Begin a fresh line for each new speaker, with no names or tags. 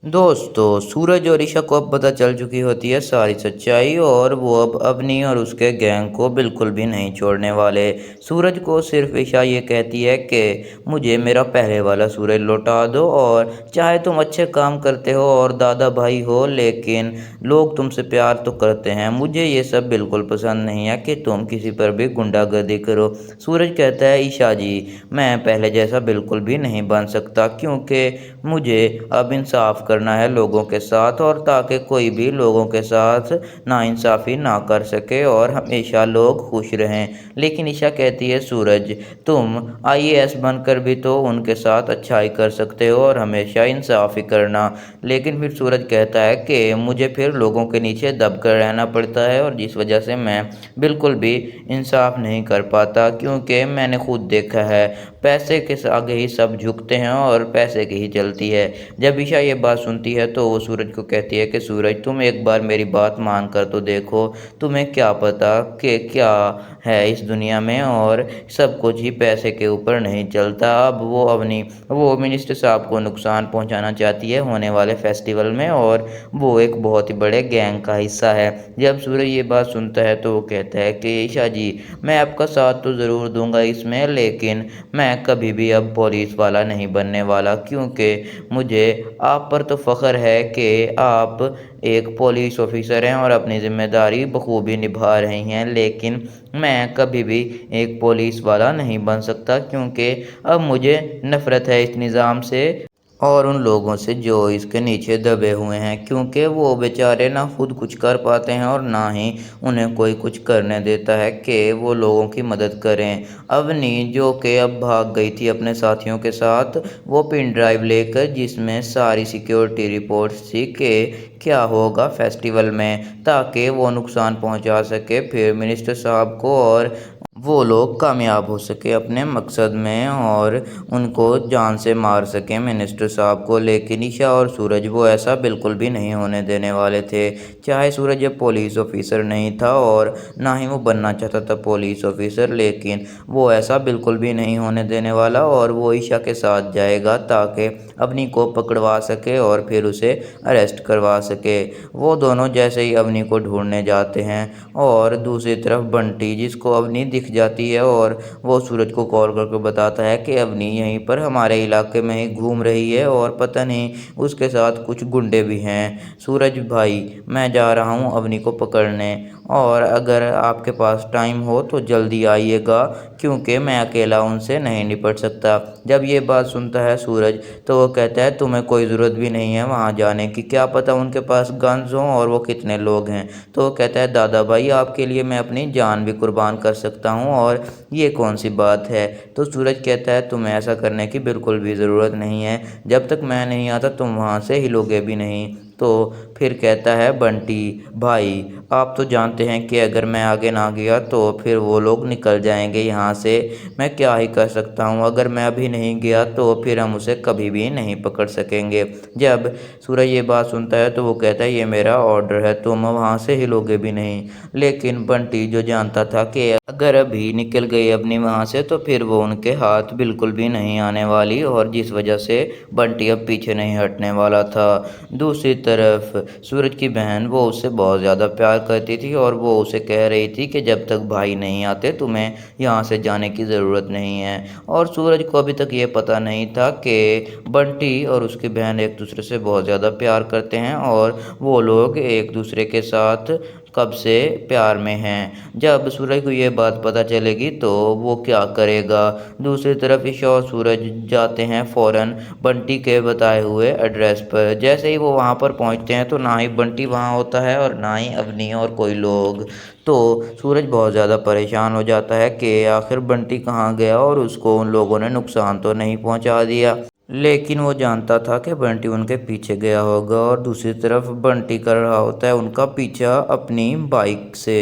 दोस्तों, सूरज और ईशा को अब पता चल चुकी होती है सारी सच्चाई और वो अब अवनी और उसके गैंग को बिल्कुल भी नहीं छोड़ने वाले। सूरज को सिर्फ ईशा ये कहती है कि मुझे मेरा पहले वाला सूरज लौटा दो और चाहे तुम अच्छे काम करते हो और दादा भाई हो, लेकिन लोग तुमसे प्यार तो करते हैं। मुझे ये सब बिल्कुल पसंद नहीं है कि तुम किसी पर भी गुंडागर्दी करो। सूरज कहता है, ईशा जी, मैं पहले जैसा बिल्कुल भी नहीं बन सकता, क्योंकि मुझे अब इंसाफ करना है लोगों के साथ, और ताकि कोई भी लोगों के साथ नाइंसाफ़ी ना कर सके और हमेशा लोग खुश रहें। लेकिन ईशा कहती है, सूरज, तुम आईएएस बनकर भी तो उनके साथ अच्छाई कर सकते हो और हमेशा इंसाफ ही करना। लेकिन फिर सूरज कहता है कि मुझे फिर लोगों के नीचे दबकर रहना पड़ता है, और जिस वजह से मैं बिल्कुल भी इंसाफ नहीं कर पाता, क्योंकि मैंने खुद देखा है पैसे के आगे ही सब झुकते हैं और पैसे की ही चलती है। जब ईशा ये बात सुनती है तो वो सूरज को कहती है कि सूरज, तुम एक बार मेरी बात मान कर तो देखो, तुम्हें क्या पता कि क्या है इस दुनिया में, और सब कुछ ही पैसे के ऊपर नहीं चलता। अब वो मिनिस्टर साहब को नुकसान पहुंचाना चाहती है होने वाले फेस्टिवल में, और वो एक बहुत ही बड़े गैंग का हिस्सा है। जब सूरज ये बात सुनता है तो वो कहता है कि ईशा जी, मैं आपका साथ तो ज़रूर दूंगा इसमें, लेकिन मैं कभी भी अब पुलिस वाला नहीं बनने वाला, क्योंकि मुझे आप पर तो फ़ख्र है कि आप एक पुलिस ऑफिसर हैं और अपनी ज़िम्मेदारी बखूबी निभा रही हैं। लेकिन मैं कभी भी एक पुलिस वाला नहीं बन सकता, क्योंकि अब मुझे नफ़रत है इस निज़ाम से और उन लोगों से जो इसके नीचे दबे हुए हैं, क्योंकि वो बेचारे ना खुद कुछ कर पाते हैं और ना ही उन्हें कोई कुछ करने देता है कि वो लोगों की मदद करें। अवनी, जो कि अब भाग गई थी अपने साथियों के साथ, वो पिन ड्राइव लेकर, जिसमें सारी सिक्योरिटी रिपोर्ट्स थी कि क्या होगा फेस्टिवल में, ताकि वो नुकसान पहुंचा सके फिर मिनिस्टर साहब को और वो लोग कामयाब हो सके अपने मकसद में और उनको जान से मार सकें मिनिस्टर साहब को। लेकिन ईशा और सूरज वो ऐसा बिल्कुल भी नहीं होने देने वाले थे। चाहे सूरज अब पुलिस ऑफिसर नहीं था और ना ही वो बनना चाहता था पुलिस ऑफिसर, लेकिन वो ऐसा बिल्कुल भी नहीं होने देने वाला, और वो ईशा के साथ जाएगा ताकि अवनी को पकड़वा सके और फिर उसे अरेस्ट करवा सके। वो दोनों जैसे ही अवनी को ढूंढने जाते हैं, और दूसरी तरफ बंटी, जिसको अवनी दिख जाती है, और वो सूरज को कॉल करके बताता है कि अवनी यहीं पर हमारे इलाके में ही घूम रही है और पता नहीं उसके साथ कुछ गुंडे भी हैं। सूरज भाई, मैं जा रहा हूँ अवनी को पकड़ने, और अगर आपके पास टाइम हो तो जल्दी आइएगा, क्योंकि मैं अकेला उनसे नहीं निपट सकता। जब ये बात सुनता है सूरज तो वो कहता है, तुम्हें कोई ज़रूरत भी नहीं है वहाँ जाने की, क्या पता उनके पास गन्स हों और वो कितने लोग हैं। तो वो कहता है, दादा भाई, आपके लिए मैं अपनी जान भी कुर्बान कर सकता हूँ, और ये कौन सी बात है। तो सूरज कहता है, तुम्हें ऐसा करने की बिल्कुल भी ज़रूरत नहीं है, जब तक मैं नहीं आता तुम वहाँ से हिलोगे भी नहीं। तो फिर कहता है बंटी भाई, आप तो जानते हैं कि अगर मैं आगे ना गया तो फिर वो लोग निकल जाएंगे यहाँ से, मैं क्या ही कर सकता हूँ। अगर मैं अभी नहीं गया तो फिर हम उसे कभी भी नहीं पकड़ सकेंगे। जब सूरज ये बात सुनता है तो वो कहता है, ये मेरा ऑर्डर है, तुम वहाँ से हिलोगे भी नहीं। लेकिन बंटी, जो जानता था कि अगर अभी निकल गई अपनी वहाँ से तो फिर वो उनके हाथ बिल्कुल भी नहीं आने वाली, और जिस वजह से बंटी अब पीछे नहीं हटने वाला था। दूसरी तरफ सूरज की बहन, वो उससे बहुत ज़्यादा प्यार करती थी, और वो उसे कह रही थी कि जब तक भाई नहीं आते तुम्हें यहाँ से जाने की ज़रूरत नहीं है। और सूरज को अभी तक ये पता नहीं था कि बंटी और उसकी बहन एक दूसरे से बहुत ज़्यादा प्यार करते हैं, और वो लोग एक दूसरे के साथ कब से प्यार में हैं। जब सूरज को ये बात पता चलेगी तो वो क्या करेगा। दूसरी तरफ ईशा और सूरज जाते हैं फ़ौरन बंटी के बताए हुए एड्रेस पर। जैसे ही वो वहाँ पर पहुँचते हैं तो ना ही बंटी वहाँ होता है और ना ही अवनी और कोई लोग। तो सूरज बहुत ज़्यादा परेशान हो जाता है कि आखिर बंटी कहाँ गया और उसको उन लोगों ने नुकसान तो नहीं पहुँचा दिया। लेकिन वो जानता था कि बंटी उनके पीछे गया होगा, और दूसरी तरफ बंटी कर रहा होता है उनका पीछा अपनी बाइक से।